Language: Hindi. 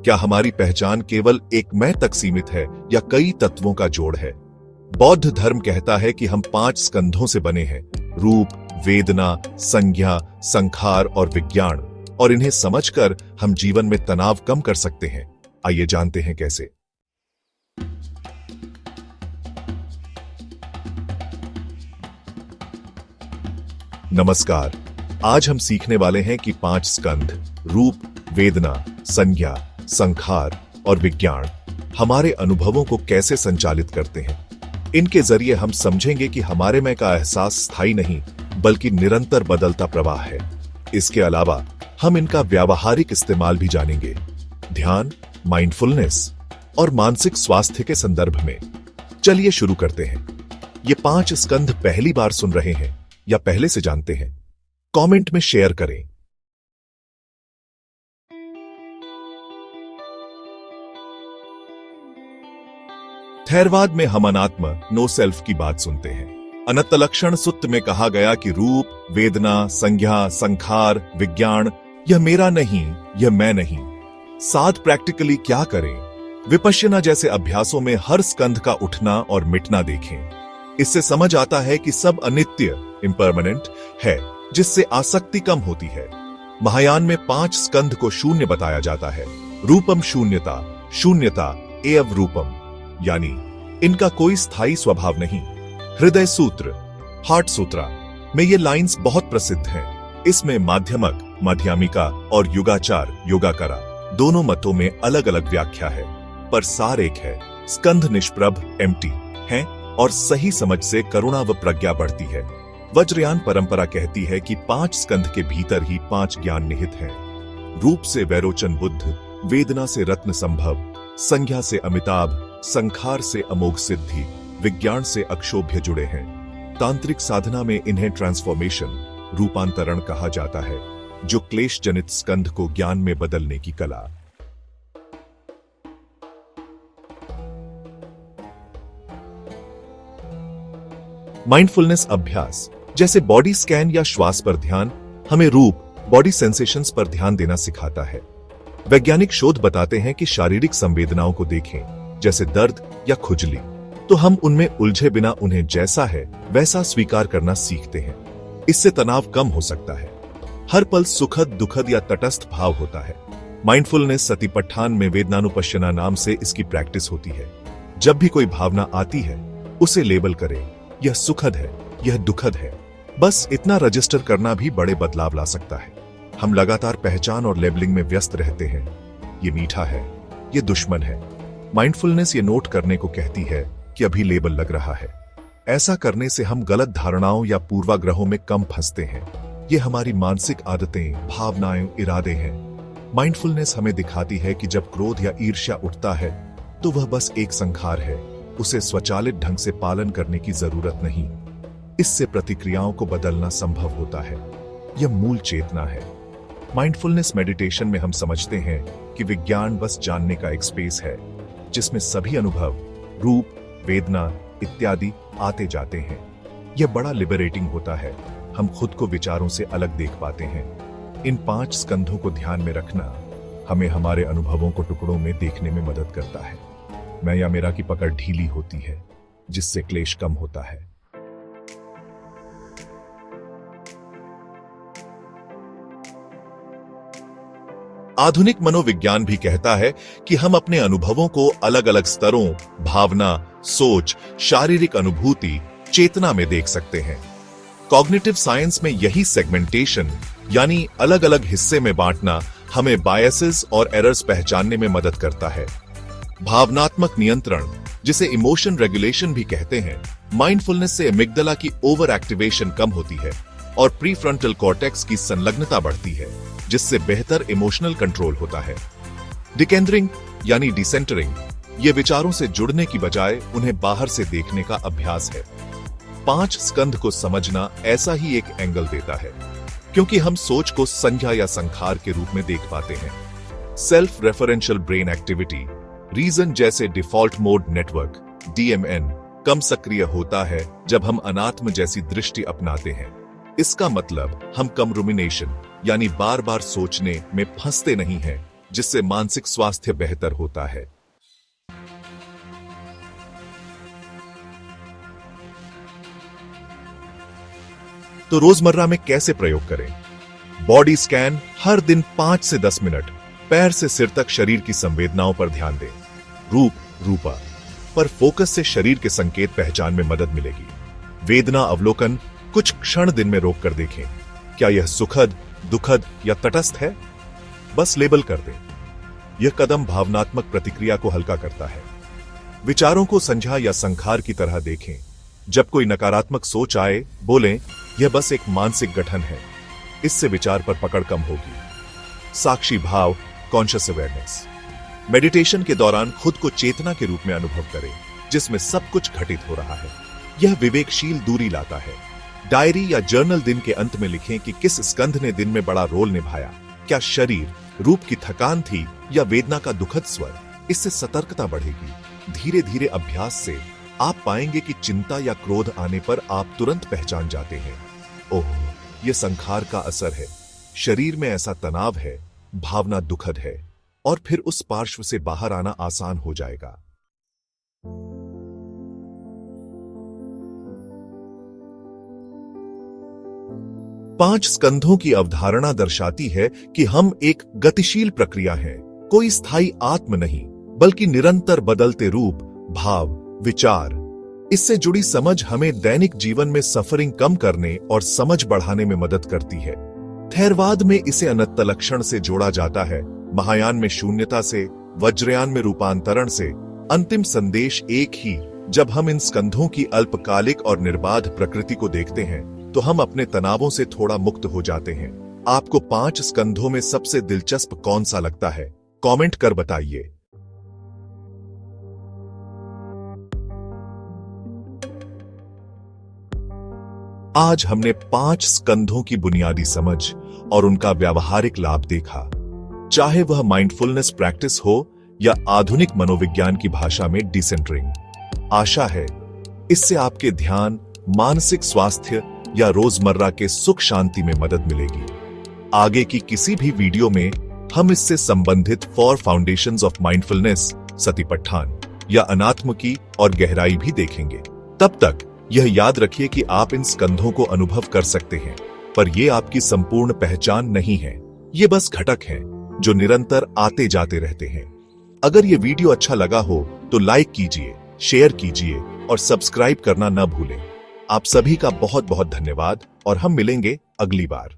क्या हमारी पहचान केवल एक मैं तक सीमित है या कई तत्वों का जोड़ है? बौद्ध धर्म कहता है कि हम 5 स्कंधों से बने हैं: रूप, वेदना, संज्ञा, संखार और विज्ञान, और इन्हें समझकर हम जीवन में तनाव कम कर सकते हैं। आइए जानते हैं कैसे। नमस्कार, आज हम सीखने वाले हैं कि 5 स्कंध रूप, वेदना, संज्ञा, संखार और विज्ञान हमारे अनुभवों को कैसे संचालित करते हैं। इनके जरिए हम समझेंगे कि हमारे मैं का एहसास स्थायी नहीं बल्कि निरंतर बदलता प्रवाह है। इसके अलावा हम इनका व्यावहारिक इस्तेमाल भी जानेंगे, ध्यान, माइंडफुलनेस और मानसिक स्वास्थ्य के संदर्भ में। चलिए शुरू करते हैं। ये 5 स्कंध पहली बार सुन रहे हैं या पहले से जानते हैं? कमेंट में शेयर करें। थेरवाद में हम अनात्म, नो सेल्फ की बात सुनते हैं। अनत्तलक्षण सुत्त में कहा गया कि रूप, वेदना, संज्ञा, संखार, विज्ञान यह मेरा नहीं, यह मैं नहीं। साथ प्रैक्टिकली क्या करें? विपश्यना जैसे अभ्यासों में हर स्कंध का उठना और मिटना देखें। इससे समझ आता है कि सब अनित्य, इम्परमानेंट है, जिससे आसक्ति कम होती है। महायान में 5 स्कंध को शून्य बताया जाता है। रूपम शून्यता, शून्यता एव रूपम, यानी इनका कोई स्थायी स्वभाव नहीं। हृदय सूत्र, हार्ट सूत्रा में ये लाइंस बहुत प्रसिद्ध हैं। इसमें माध्यमक, माध्यमिका और युगाचार, योगाकरा दोनों मतों में अलग अलग व्याख्या है, पर सार एक है। स्कंध निष्प्रभ, एम्प्टी हैं और सही समझ से करुणा व प्रज्ञा बढ़ती है। वज्रयान परंपरा कहती है कि 5 स्कंध के भीतर ही 5 ज्ञान निहित हैं। रूप से वैरोचन बुद्ध, वेदना से रत्न संभव, संज्ञा से अमिताभ, संखार से अमोघ सिद्धि, विज्ञान से अक्षोभ्य जुड़े हैं। तांत्रिक साधना में इन्हें ट्रांसफॉर्मेशन, रूपांतरण कहा जाता है, जो क्लेश जनित स्कंध को ज्ञान में बदलने की कला। माइंडफुलनेस अभ्यास जैसे बॉडी स्कैन या श्वास पर ध्यान हमें रूप, बॉडी सेंसेशंस पर ध्यान देना सिखाता है। वैज्ञानिक शोध बताते हैं कि शारीरिक संवेदनाओं को देखें, जैसे दर्द या खुजली, तो हम उनमें उलझे बिना उन्हें जैसा है वैसा स्वीकार करना सीखते हैं। इससे तनाव कम हो सकता है। हर पल सुखद, दुखद या तटस्थ भाव होता है। माइंडफुलनेस सतिपट्ठान में वेदनानुपश्यना नाम से इसकी प्रैक्टिस होती है। जब भी कोई भावना आती है उसे लेबल करें, यह सुखद है, यह दुखद है। बस इतना रजिस्टर करना भी बड़े बदलाव ला सकता है। हम लगातार पहचान और लेबलिंग में व्यस्त रहते हैं। ये मीठा है, ये दुश्मन है। माइंडफुलनेस ये नोट करने को कहती है कि अभी लेबल लग रहा है। ऐसा करने से हम गलत धारणाओं या पूर्वाग्रहों में कम फंसते हैं। ये हमारी मानसिक आदतें, भावनाएं, इरादे हैं। माइंडफुलनेस हमें दिखाती है कि जब क्रोध या ईर्ष्या उठता है तो वह बस एक संखार है, उसे स्वचालित ढंग से पालन करने की जरूरत नहीं। इससे प्रतिक्रियाओं को बदलना संभव होता है। यह मूल चेतना है। माइंडफुलनेस मेडिटेशन में हम समझते हैं कि विज्ञान बस जानने का एक स्पेस है, जिसमें सभी अनुभव, रूप, वेदना इत्यादि आते जाते हैं। यह बड़ा लिबरेटिंग होता है। हम खुद को विचारों से अलग देख पाते हैं। इन 5 स्कंधों को ध्यान में रखना हमें हमारे अनुभवों को टुकड़ों में देखने में मदद करता है। मैं या मेरा की पकड़ ढीली होती है, जिससे क्लेश कम होता है। आधुनिक मनोविज्ञान भी कहता है कि हम अपने अनुभवों को अलग अलग स्तरों, भावना, सोच, शारीरिक अनुभूति, चेतना में देख सकते हैं। कॉग्निटिव साइंस में यही सेगमेंटेशन यानी अलग अलग हिस्से में बांटना हमें बायसेस और एरर्स पहचानने में मदद करता है। भावनात्मक नियंत्रण, जिसे इमोशन रेगुलेशन भी कहते हैं, माइंडफुलनेस से एमिग्डाला की ओवर एक्टिवेशन कम होती है और प्रीफ्रंटल कॉर्टेक्स की संलग्नता बढ़ती है, जिससे बेहतर इमोशनल कंट्रोल होता है। डिकेंडरिंग यानी डिसेंटरिंग, ये विचारों से जुड़ने की बजाय उन्हें बाहर से देखने का अभ्यास है। 5 स्कंध को समझना ऐसा ही एक एंगल देता है, क्योंकि हम सोच को संज्ञा या संखार के रूप में देख पाते हैं। Self referential brain activity, region जैसे डिफॉल्ट मोड नेटवर्क DMN कम सक्रिय होता है जब हम अनात्म जैसी दृष्टि अपनाते हैं। इसका मतलब हम कम रुमिनेशन यानी बार बार सोचने में फंसते नहीं हैं, जिससे मानसिक स्वास्थ्य बेहतर होता है। तो रोजमर्रा में कैसे प्रयोग करें? बॉडी स्कैन हर दिन 5 से 10 मिनट पैर से सिर तक शरीर की संवेदनाओं पर ध्यान दें। रूपा पर फोकस से शरीर के संकेत पहचान में मदद मिलेगी। वेदना अवलोकन कुछ क्षण दिन में रोक कर देखें। क्या यह सुखद, दुखद या तटस्थ है? बस लेबल कर दें। यह कदम भावनात्मक प्रतिक्रिया को हल्का करता है। विचारों को संझा या संखार की तरह देखें। जब कोई नकारात्मक सोच आए, बोलें, यह बस एक मानसिक गठन है। इससे विचार पर पकड़ कम होगी। साक्षी भाव, कॉन्शियस अवेयरनेस। मेडिटेशन के दौरान खुद को चेतना के रूप में अनुभव करें, जिसमें सब कुछ घटित हो रहा है। यह विवेकशील दूरी लाता है। डायरी या जर्नल दिन के अंत में लिखें कि किस स्कंध ने दिन में बड़ा रोल निभाया। क्या शरीर, रूप की थकान थी या वेदना का दुखद स्वर? इससे सतर्कता बढ़ेगी। धीरे धीरे अभ्यास से आप पाएंगे कि चिंता या क्रोध आने पर आप तुरंत पहचान जाते हैं, ओह, यह संखार का असर है। शरीर में ऐसा तनाव है, भावना दुखद है, और फिर उस पार्श्व से बाहर आना आसान हो जाएगा। पांच स्कंधों की अवधारणा दर्शाती है कि हम एक गतिशील प्रक्रिया हैं, कोई स्थायी आत्म नहीं, बल्कि निरंतर बदलते रूप, भाव, विचार। इससे जुड़ी समझ हमें दैनिक जीवन में सफरिंग कम करने और समझ बढ़ाने में मदद करती है। थेरवाद में इसे अनंत लक्षण से जोड़ा जाता है, महायान में शून्यता से, वज्रयान में रूपांतरण से। अंतिम संदेश एक ही, जब हम इन स्कंधों की अल्पकालिक और निर्बाध प्रकृति को देखते हैं तो हम अपने तनावों से थोड़ा मुक्त हो जाते हैं। आपको 5 स्कंधों में सबसे दिलचस्प कौन सा लगता है? कमेंट कर बताइए। आज हमने 5 स्कंधों की बुनियादी समझ और उनका व्यावहारिक लाभ देखा। चाहे वह माइंडफुलनेस प्रैक्टिस हो या आधुनिक मनोविज्ञान की भाषा में डिसेंटरिंग। आशा है इससे आपके ध्यान, मानसिक स्वास्थ्य या रोजमर्रा के सुख शांति में मदद मिलेगी। आगे की किसी भी वीडियो में हम इससे संबंधित 4 फाउंडेशंस ऑफ माइंडफुलनेस, सतिपट्ठान या अनात्मकी और गहराई भी देखेंगे। तब तक यह याद रखिए कि आप इन स्कंधों को अनुभव कर सकते हैं, पर ये आपकी संपूर्ण पहचान नहीं है। ये बस घटक हैं जो निरंतर आते जाते रहते हैं। अगर ये वीडियो अच्छा लगा हो तो लाइक कीजिए, शेयर कीजिए और सब्सक्राइब करना न भूलें। आप सभी का बहुत बहुत धन्यवाद और हम मिलेंगे अगली बार।